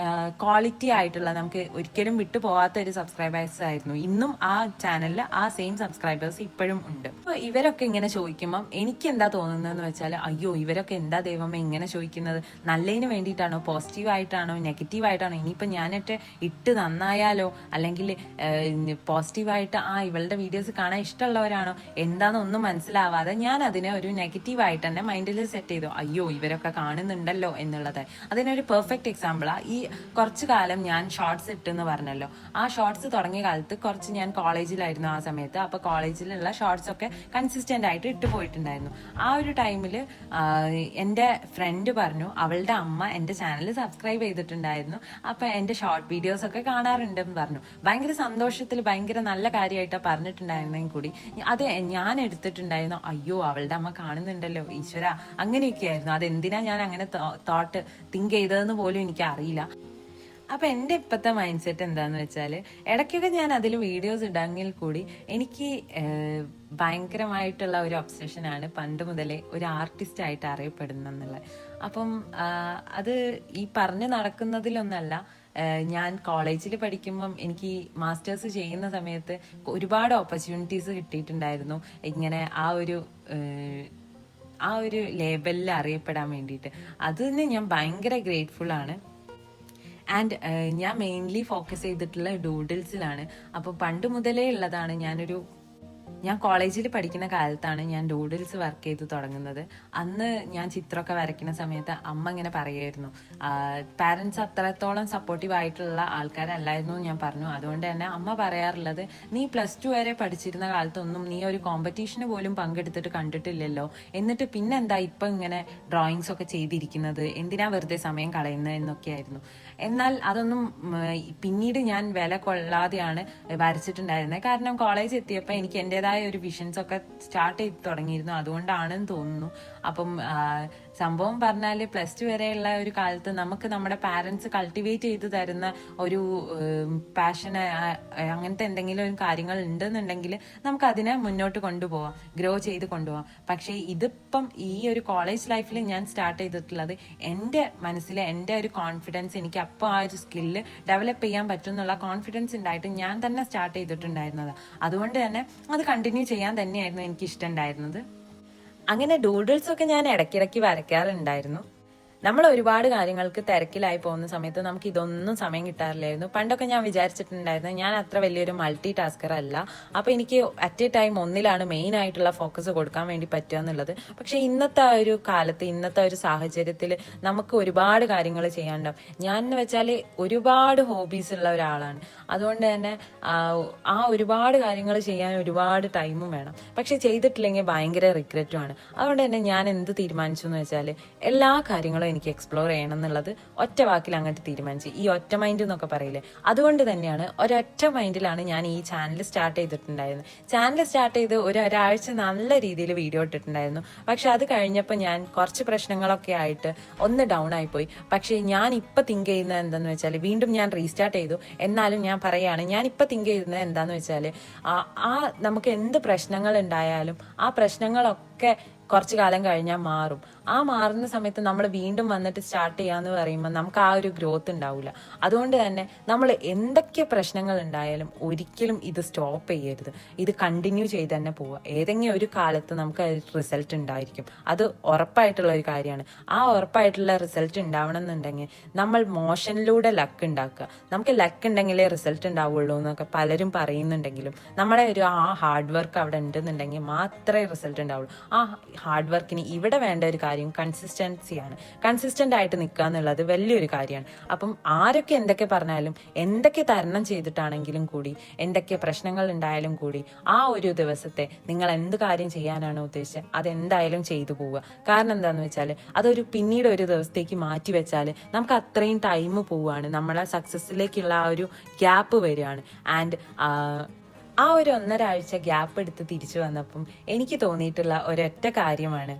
ക്വാളിറ്റി ആയിട്ടുള്ള, നമുക്ക് ഒരിക്കലും വിട്ടു പോകാത്ത ഒരു സബ്സ്ക്രൈബേഴ്സ് ആയിരുന്നു. ഇന്നും ആ ചാനലിൽ ആ സെയിം സബ്സ്ക്രൈബേഴ്സ് ഇപ്പോഴും ഉണ്ട്. അപ്പോൾ ഇവരൊക്കെ ഇങ്ങനെ ചോദിക്കുമ്പം എനിക്ക് എന്താ തോന്നുന്നതെന്ന് വെച്ചാൽ, അയ്യോ ഇവരൊക്കെ എന്താ ദൈവമേ ഇങ്ങനെ ചോദിക്കുന്നത്, നല്ലതിന് വേണ്ടിയിട്ടാണോ, പോസിറ്റീവായിട്ടാണോ, നെഗറ്റീവായിട്ടാണോ, ഇനിയിപ്പോൾ ഞാനിട്ട് ഇട്ട് നന്നായാലോ, അല്ലെങ്കിൽ പോസിറ്റീവായിട്ട് ഇവളുടെ വീഡിയോസ് കാണാൻ ഇഷ്ടമുള്ളവരാണോ എന്താണെന്നൊന്നും മനസ്സിലാവാതെ ഞാൻ അതിനെ ഒരു നെഗറ്റീവായിട്ട് തന്നെ മൈൻഡിൽ സെറ്റ് ചെയ്തു. അയ്യോ ഇവരൊക്കെ കാണുന്നുണ്ടല്ലോ എന്നുള്ളത്. അതിനൊരു പെർഫെക്റ്റ് എക്സാമ്പിളാണ് ഈ കുറച്ചു കാലം ഞാൻ ഷോർട്സ് ഇട്ടെന്ന് പറഞ്ഞല്ലോ. ആ ഷോർട്സ് തുടങ്ങിയ കാലത്ത് കുറച്ച് ഞാൻ കോളേജിലായിരുന്നു ആ സമയത്ത്. അപ്പോൾ കോളേജിലുള്ള ഷോർട്സ് ഒക്കെ കൺസിസ്റ്റന്റ് ആയിട്ട് ഇട്ട് പോയിട്ടുണ്ടായിരുന്നു. ആ ഒരു ടൈമിൽ എൻ്റെ ഫ്രണ്ട് പറഞ്ഞു അവളുടെ അമ്മ എൻ്റെ ചാനൽ സബ്സ്ക്രൈബ് ചെയ്തിട്ടുണ്ടായിരുന്നു, അപ്പൊ എൻ്റെ ഷോർട്ട് വീഡിയോസ് ഒക്കെ കാണാറുണ്ടെന്ന് പറഞ്ഞു. ഭയങ്കര സന്തോഷത്തിൽ ഭയങ്കര നല്ല കാര്യമായിട്ടാണ് പറഞ്ഞിട്ടുണ്ടായിരുന്നെങ്കിൽ കൂടി അത് ഞാൻ എടുത്തിട്ടുണ്ടായിരുന്നു, അയ്യോ അവളുടെ അമ്മ കാണുന്നുണ്ടല്ലോ ഈശ്വര, അങ്ങനെയൊക്കെയായിരുന്നു. അതെന്തിനാ ഞാൻ അങ്ങനെ തിങ്ക് ചെയ്തതെന്ന് പോലും എനിക്ക് അറിയില്ല. അപ്പൊ എൻ്റെ ഇപ്പോഴത്തെ മൈൻഡ് സെറ്റ് എന്താന്ന് വെച്ചാൽ, ഇടയ്ക്കൊക്കെ ഞാൻ അതിൽ വീഡിയോസ് ഇടാമെങ്കിൽ കൂടി എനിക്ക് ഭയങ്കരമായിട്ടുള്ള ഒരു ഒബ്സഷനാണ് പണ്ട് മുതലേ ഒരു ആർട്ടിസ്റ്റ് ആയിട്ട് അറിയപ്പെടുന്നെന്നുള്ളത്. അപ്പം അത് ഈ പറഞ്ഞു നടക്കുന്നതിലൊന്നല്ല. ഞാൻ കോളേജിൽ പഠിക്കുമ്പം എനിക്ക് മാസ്റ്റേഴ്സ് ചെയ്യുന്ന സമയത്ത് ഒരുപാട് ഓപ്പർച്യൂണിറ്റീസ് കിട്ടിയിട്ടുണ്ടായിരുന്നു, ഇങ്ങനെ ആ ഒരു ലേബലിൽ അറിയപ്പെടാൻ വേണ്ടിയിട്ട്. അതിന് ഞാൻ ഭയങ്കര ഗ്രേറ്റ്ഫുൾ ആണ്. ആൻഡ് ഞാൻ മെയിൻലി ഫോക്കസ് ചെയ്തിട്ടുള്ള ഡൂഡിൽസിലാണ്. അപ്പോൾ പണ്ട് മുതലേ ഉള്ളതാണ്. ഞാൻ കോളേജിൽ പഠിക്കുന്ന കാലത്താണ് ഞാൻ ഡൂഡിൽസ് വർക്ക് ചെയ്ത് തുടങ്ങുന്നത്. അന്ന് ഞാൻ ചിത്രമൊക്കെ വരയ്ക്കുന്ന സമയത്ത് അമ്മ ഇങ്ങനെ പറയുമായിരുന്നു, പാരൻസ് അത്രത്തോളം സപ്പോർട്ടീവ് ആയിട്ടുള്ള ആൾക്കാരല്ലായിരുന്നു ഞാൻ പറഞ്ഞു. അതുകൊണ്ട് തന്നെ അമ്മ പറയാറുള്ളത്, നീ +2 വരെ പഠിച്ചിരുന്ന കാലത്തൊന്നും നീ ഒരു കോമ്പറ്റീഷന് പോലും പങ്കെടുത്തിട്ട് കണ്ടിട്ടില്ലല്ലോ, എന്നിട്ട് പിന്നെന്താ ഇപ്പം ഇങ്ങനെ ഡ്രോയിങ്സ് ഒക്കെ ചെയ്തിരിക്കുന്നത്, എന്തിനാ വെറുതെ സമയം കളയുന്നത് എന്നൊക്കെയായിരുന്നു. എന്നാൽ അതൊന്നും പിന്നീട് ഞാൻ വില കൊള്ളാതെയാണ് വരച്ചിട്ടുണ്ടായിരുന്നത്. കാരണം കോളേജ് എത്തിയപ്പോൾ എനിക്ക് എൻ്റെതായ ഒരു വിഷൻസ് ഒക്കെ സ്റ്റാർട്ട് ചെയ്ത് തുടങ്ങിയിരുന്നു. അതുകൊണ്ടാണെന്ന് തോന്നുന്നു. അപ്പം സംഭവം പറഞ്ഞാൽ +2 വരെയുള്ള ഒരു കാലത്ത് നമുക്ക് നമ്മുടെ പാരൻസ് കൾട്ടിവേറ്റ് ചെയ്ത് തരുന്ന ഒരു പാഷന്, അങ്ങനത്തെ എന്തെങ്കിലും ഒരു കാര്യങ്ങൾ ഉണ്ടെന്നുണ്ടെങ്കിൽ നമുക്ക് അതിനെ മുന്നോട്ട് കൊണ്ടുപോവാം, ഗ്രോ ചെയ്ത് കൊണ്ടുപോവാം. പക്ഷേ ഇതിപ്പം ഈ ഒരു കോളേജ് ലൈഫിൽ ഞാൻ സ്റ്റാർട്ട് ചെയ്തിട്ടുള്ളത് എൻ്റെ മനസ്സിൽ എൻ്റെ ഒരു കോൺഫിഡൻസ്, എനിക്ക് അപ്പോൾ ആ ഒരു സ്കില്ല് ഡെവലപ്പ് ചെയ്യാൻ പറ്റും എന്നുള്ള കോൺഫിഡൻസ് ഉണ്ടായിട്ട് ഞാൻ തന്നെ സ്റ്റാർട്ട് ചെയ്തിട്ടുണ്ടായിരുന്നത്. അതുകൊണ്ട് തന്നെ അത് കണ്ടിന്യൂ ചെയ്യാൻ തന്നെയായിരുന്നു എനിക്ക് ഇഷ്ടമുണ്ടായിരുന്നത്. അങ്ങനെ ഡൂഡിൽസ് ഒക്കെ ഞാൻ ഇടയ്ക്കിടയ്ക്ക് വരയ്ക്കാറുണ്ടായിരുന്നു. നമ്മൾ ഒരുപാട് കാര്യങ്ങൾക്ക് തിരക്കിലായി പോകുന്ന സമയത്ത് നമുക്ക് ഇതൊന്നും സമയം കിട്ടാറില്ലായിരുന്നു. പണ്ടൊക്കെ ഞാൻ വിചാരിച്ചിട്ടുണ്ടായിരുന്നു ഞാൻ അത്ര വലിയൊരു മൾട്ടി ടാസ്കർ അല്ല, അപ്പൊ എനിക്ക് അറ്റ് എ ടൈം ഒന്നിലാണ് മെയിൻ ആയിട്ടുള്ള ഫോക്കസ് കൊടുക്കാൻ വേണ്ടി പറ്റുക എന്നുള്ളത്. പക്ഷെ ഇന്നത്തെ ഒരു കാലത്ത്, ഇന്നത്തെ ഒരു സാഹചര്യത്തിൽ നമുക്ക് ഒരുപാട് കാര്യങ്ങൾ ചെയ്യാനുണ്ടാവും. ഞാൻ എന്ന് വെച്ചാൽ ഒരുപാട് ഹോബീസ് ഉള്ള ഒരാളാണ്. അതുകൊണ്ട് തന്നെ ആ ഒരുപാട് കാര്യങ്ങൾ ചെയ്യാൻ ഒരുപാട് ടൈമും വേണം. പക്ഷെ ചെയ്തിട്ടില്ലെങ്കിൽ ഭയങ്കര റിഗ്രറ്റുമാണ്. അതുകൊണ്ട് തന്നെ ഞാൻ എന്ത് തീരുമാനിച്ചു എന്ന് വെച്ചാൽ, എല്ലാ കാര്യങ്ങളും എനിക്ക് എക്സ്പ്ലോർ ചെയ്യണം എന്നുള്ളത് ഒറ്റ വാക്കിൽ അങ്ങോട്ട് തീരുമാനിച്ചു. ഈ ഒറ്റ മൈൻഡ് എന്നൊക്കെ പറയില്ലേ, അതുകൊണ്ട് തന്നെയാണ് ഒരൊറ്റ മൈൻഡിലാണ് ഞാൻ ഈ ചാനൽ സ്റ്റാർട്ട് ചെയ്തിട്ടുണ്ടായിരുന്നത്. ചാനൽ സ്റ്റാർട്ട് ചെയ്ത് ഒരാഴ്ച നല്ല രീതിയിൽ വീഡിയോ ഇട്ടിട്ടുണ്ടായിരുന്നു. പക്ഷെ അത് കഴിഞ്ഞപ്പോൾ ഞാൻ കുറച്ച് പ്രശ്നങ്ങളൊക്കെ ആയിട്ട് ഒന്ന് ഡൗൺ ആയിപ്പോയി. പക്ഷേ ഞാൻ ഇപ്പം തിങ്ക് ചെയ്യുന്നത് എന്താന്ന് വെച്ചാൽ, വീണ്ടും ഞാൻ റീസ്റ്റാർട്ട് ചെയ്തു. എന്നാലും ഞാൻ പറയുകയാണ്, ഞാൻ ഇപ്പം തിങ്ക് ചെയ്യുന്നത് എന്താന്ന് വെച്ചാൽ, നമുക്ക് എന്ത് പ്രശ്നങ്ങൾ ഉണ്ടായാലും ആ പ്രശ്നങ്ങളൊക്കെ കുറച്ചു കാലം കഴിഞ്ഞാൽ മാറും. ആ മാറുന്ന സമയത്ത് നമ്മൾ വീണ്ടും വന്നിട്ട് സ്റ്റാർട്ട് ചെയ്യാന്ന് പറയുമ്പോൾ നമുക്ക് ആ ഒരു ഗ്രോത്ത് ഉണ്ടാവില്ല. അതുകൊണ്ട് തന്നെ നമ്മൾ എന്തൊക്കെ പ്രശ്നങ്ങൾ ഉണ്ടായാലും ഒരിക്കലും ഇത് സ്റ്റോപ്പ് ചെയ്യരുത്. ഇത് കണ്ടിന്യൂ ചെയ്ത് തന്നെ പോവുക. ഏതെങ്കിലും ഒരു കാലത്ത് നമുക്ക് റിസൾട്ട് ഉണ്ടായിരിക്കും. അത് ഉറപ്പായിട്ടുള്ള ഒരു കാര്യമാണ്. ആ ഉറപ്പായിട്ടുള്ള റിസൾട്ട് ഉണ്ടാവണം എന്നുണ്ടെങ്കിൽ നമ്മൾ മോഷനിലൂടെ ലക്ക് ഉണ്ടാക്കുക. നമുക്ക് ലക്ക് ഉണ്ടെങ്കിലേ റിസൾട്ട് ഉണ്ടാവുള്ളൂ എന്നൊക്കെ പലരും പറയുന്നുണ്ടെങ്കിലും നമ്മുടെ ഒരു ആ ഹാർഡ് വർക്ക് അവിടെ ഉണ്ടെന്നുണ്ടെങ്കിൽ മാത്രമേ റിസൾട്ട് ഉണ്ടാവുള്ളൂ. ആ ഹാർഡ് വർക്കിന് ഇവിടെ വേണ്ട ഒരു കാര്യം കൺസിസ്റ്റൻസിയാണ്. കൺസിസ്റ്റന്റ് ആയിട്ട് നിൽക്കുക എന്നുള്ളത് വലിയൊരു കാര്യമാണ്. അപ്പം ആരൊക്കെ എന്തൊക്കെ പറഞ്ഞാലും എന്തൊക്കെ തരണം ചെയ്തിട്ടാണെങ്കിലും കൂടി എന്തൊക്കെ പ്രശ്നങ്ങൾ ഉണ്ടായാലും കൂടി ആ ഒരു ദിവസത്തെ നിങ്ങൾ എന്ത് കാര്യം ചെയ്യാനാണോ ഉദ്ദേശിച്ചത് അതെന്തായാലും ചെയ്തു പോവുക. കാരണം എന്താണെന്ന് വെച്ചാൽ അതൊരു പിന്നീട് ഒരു ദിവസത്തേക്ക് മാറ്റി വെച്ചാൽ നമുക്ക് അത്രയും ടൈം പോവുകയാണ്, നമ്മളെ സക്സസ്സിലേക്കുള്ള ആ ഒരു ഗ്യാപ്പ് വരികയാണ്. ആൻഡ് ആ ഒരു 1.5 ആഴ്ച ഗ്യാപ്പ് എടുത്ത് തിരിച്ചു വന്നപ്പം എനിക്ക് തോന്നിയിട്ടുള്ള ഒരൊറ്റ കാര്യമാണ്,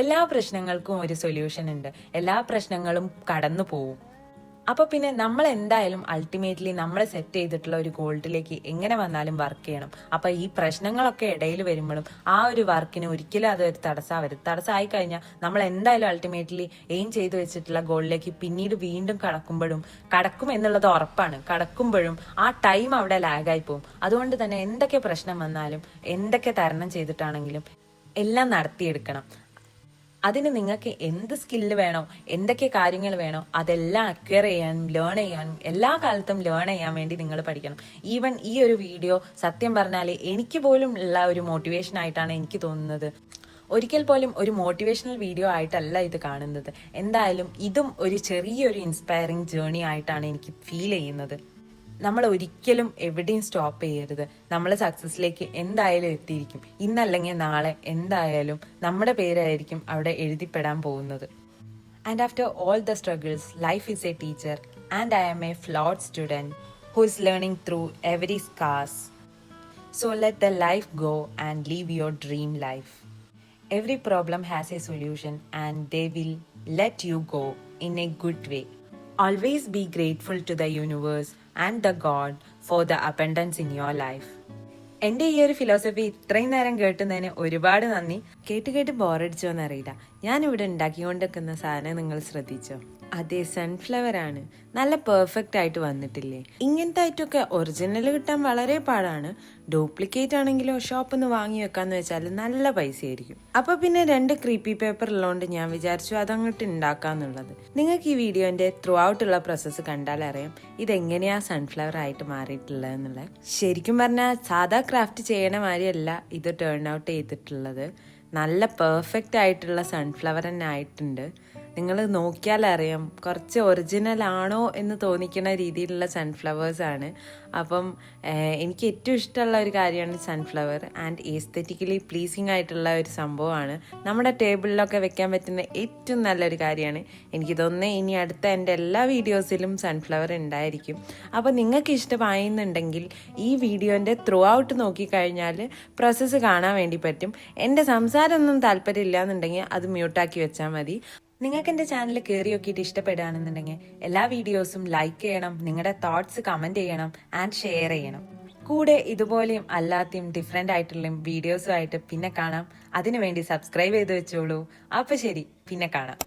എല്ലാ പ്രശ്നങ്ങൾക്കും ഒരു സൊല്യൂഷൻ ഉണ്ട്. എല്ലാ പ്രശ്നങ്ങളും കടന്നു പോവും. അപ്പൊ പിന്നെ നമ്മൾ എന്തായാലും അൾട്ടിമേറ്റ്ലി നമ്മൾ സെറ്റ് ചെയ്തിട്ടുള്ള ഒരു ഗോളിലേക്ക് എങ്ങനെ വന്നാലും വർക്ക് ചെയ്യണം. അപ്പൊ ഈ പ്രശ്നങ്ങളൊക്കെ ഇടയിൽ വരുമ്പോഴും ആ ഒരു വർക്കിന് ഒരിക്കലും അതൊരു തടസ്സമാവരുത്. തടസ്സമായി കഴിഞ്ഞാൽ നമ്മൾ എന്തായാലും അൾട്ടിമേറ്റ്ലി എയിം ചെയ്ത് വെച്ചിട്ടുള്ള ഗോളിലേക്ക് പിന്നീട് വീണ്ടും കടക്കും എന്നുള്ളത് ഉറപ്പാണ്. കടക്കുമ്പോഴും ആ ടൈം അവിടെ ലാഗായി പോകും. അതുകൊണ്ട് തന്നെ എന്തൊക്കെ പ്രശ്നം വന്നാലും എന്തൊക്കെ തരണം ചെയ്തിട്ടാണെങ്കിലും എല്ലാം നടത്തിയെടുക്കണം. അതിന് നിങ്ങൾക്ക് എന്ത് സ്കില്ല് വേണോ, എന്തൊക്കെ കാര്യങ്ങൾ വേണോ അതെല്ലാം അക്വയർ ചെയ്യാനും ലേൺ ചെയ്യാനും എല്ലാ കാലത്തും ലേൺ ചെയ്യാൻ വേണ്ടി നിങ്ങൾ പഠിക്കണം. ഈവൻ ഈ ഒരു വീഡിയോ സത്യം പറഞ്ഞാൽ എനിക്ക് പോലും ഉള്ള ഒരു മോട്ടിവേഷൻ ആയിട്ടാണ് എനിക്ക് തോന്നുന്നത്. ഒരിക്കൽ പോലും ഒരു മോട്ടിവേഷണൽ വീഡിയോ ആയിട്ടല്ല ഇത് കാണുന്നത്. എന്തായാലും ഇതും ഒരു ചെറിയൊരു ഇൻസ്പയറിംഗ് ജേർണി ആയിട്ടാണ് എനിക്ക് ഫീൽ ചെയ്യുന്നത്. നമ്മൾ ഒരിക്കലും എവിടെയും സ്റ്റോപ്പ് ചെയ്യരുത്. നമ്മൾ സക്സസ്സിലേക്ക് എന്തായാലും എത്തിയിരിക്കും. ഇന്നല്ലെങ്കിൽ നാളെ എന്തായാലും നമ്മുടെ പേരായിരിക്കും അവിടെ എഴുതിപ്പെടാൻ പോകുന്നത്. And after all the struggles life is a teacher and I am a flawed student who is learning through every scars. So let the life go and leave your dream life. Every problem has a solution and they will let you go in a good way. Always be grateful to the universe and the God for the abundance in your life. എൻ്റെ ഈ ഒരു philosophy ഇത്രയും നേരം കേട്ടുന്നതിന് ഒരുപാട് നന്ദി. കേട്ട് ബോറടിച്ചോന്നറിയില്ല. ഞാനിവിടെ ഉണ്ടാക്കിക്കൊണ്ടിരിക്കുന്ന സാധനം നിങ്ങൾ ശ്രദ്ധിച്ചോ? അതെ, സൺഫ്ലവർ ആണ്. നല്ല പെർഫെക്റ്റ് ആയിട്ട് വന്നിട്ടില്ലേ? ഇങ്ങനത്തെ ആയിട്ടൊക്കെ ഒറിജിനൽ കിട്ടാൻ വളരെ പാടാണ്. ഡ്യൂപ്ലിക്കേറ്റ് ആണെങ്കിലോ ഷോപ്പിൽ നിന്ന് വാങ്ങി വെക്കാന്ന് വെച്ചാൽ നല്ല പൈസ ആയിരിക്കും. അപ്പൊ പിന്നെ 2 ക്രീപ്പി പേപ്പർ ഉള്ളതുകൊണ്ട് ഞാൻ വിചാരിച്ചു അതങ്ങോട്ട് ഉണ്ടാക്കാന്നുള്ളത്. നിങ്ങൾക്ക് ഈ വീഡിയോന്റെ ത്രൂ ഔട്ട് ഉള്ള പ്രോസസ്സ് കണ്ടാൽ അറിയാം ഇതെങ്ങനെയാ സൺഫ്ലവർ ആയിട്ട് മാറിയിട്ടുള്ളത് എന്നുള്ളത്. ശരിക്കും പറഞ്ഞാൽ സാധാ ക്രാഫ്റ്റ് ചെയ്യണ മാതിരിയല്ല ഇത് ടേൺ ഔട്ട് ചെയ്തിട്ടുള്ളത്. നല്ല പെർഫെക്റ്റ് ആയിട്ടുള്ള സൺഫ്ലവർ തന്നെ ആയിട്ടുണ്ട്. നിങ്ങൾ നോക്കിയാലറിയാം കുറച്ച് ഒറിജിനൽ ആണോ എന്ന് തോന്നിക്കുന്ന രീതിയിലുള്ള സൺഫ്ലവേഴ്സാണ്. അപ്പം എനിക്ക് ഏറ്റവും ഇഷ്ടമുള്ള ഒരു കാര്യമാണ് സൺഫ്ലവർ. ആൻഡ് എസ്തെറ്റിക്കലി പ്ലീസിങ് ആയിട്ടുള്ള ഒരു സംഭവമാണ്. നമ്മുടെ ടേബിളിലൊക്കെ വെക്കാൻ പറ്റുന്ന ഏറ്റവും നല്ലൊരു കാര്യമാണ്. എനിക്ക് തോന്നുന്നത് ഇനി അടുത്ത എൻ്റെ എല്ലാ വീഡിയോസിലും സൺഫ്ലവർ ഉണ്ടായിരിക്കും. അപ്പോൾ നിങ്ങൾക്ക് ഇഷ്ടമായെന്നുണ്ടെങ്കിൽ ഈ വീഡിയോൻ്റെ ത്രൂ ഔട്ട് നോക്കിക്കഴിഞ്ഞാൽ പ്രോസസ്സ് കാണാൻ വേണ്ടി പറ്റും. എൻ്റെ സംസാരമൊന്നും താല്പര്യമില്ല എന്നുണ്ടെങ്കിൽ അത് മ്യൂട്ടാക്കി വെച്ചാൽ മതി. നിങ്ങൾക്ക് എൻ്റെ ചാനൽ കയറി നോക്കിയിട്ട് ഇഷ്ടപ്പെടുകയാണെന്നുണ്ടെങ്കിൽ എല്ലാ വീഡിയോസും ലൈക്ക് ചെയ്യണം, നിങ്ങളുടെ തോട്ട്സ് കമൻറ്റ് ചെയ്യണം ആൻഡ് ഷെയർ ചെയ്യണം. കൂടെ ഇതുപോലെയും അല്ലാത്തയും ഡിഫറെൻ്റ് ആയിട്ടുള്ള വീഡിയോസുമായിട്ട് പിന്നെ കാണാം. അതിനുവേണ്ടി സബ്സ്ക്രൈബ് ചെയ്ത് വെച്ചോളൂ. അപ്പോൾ ശരി, പിന്നെ കാണാം.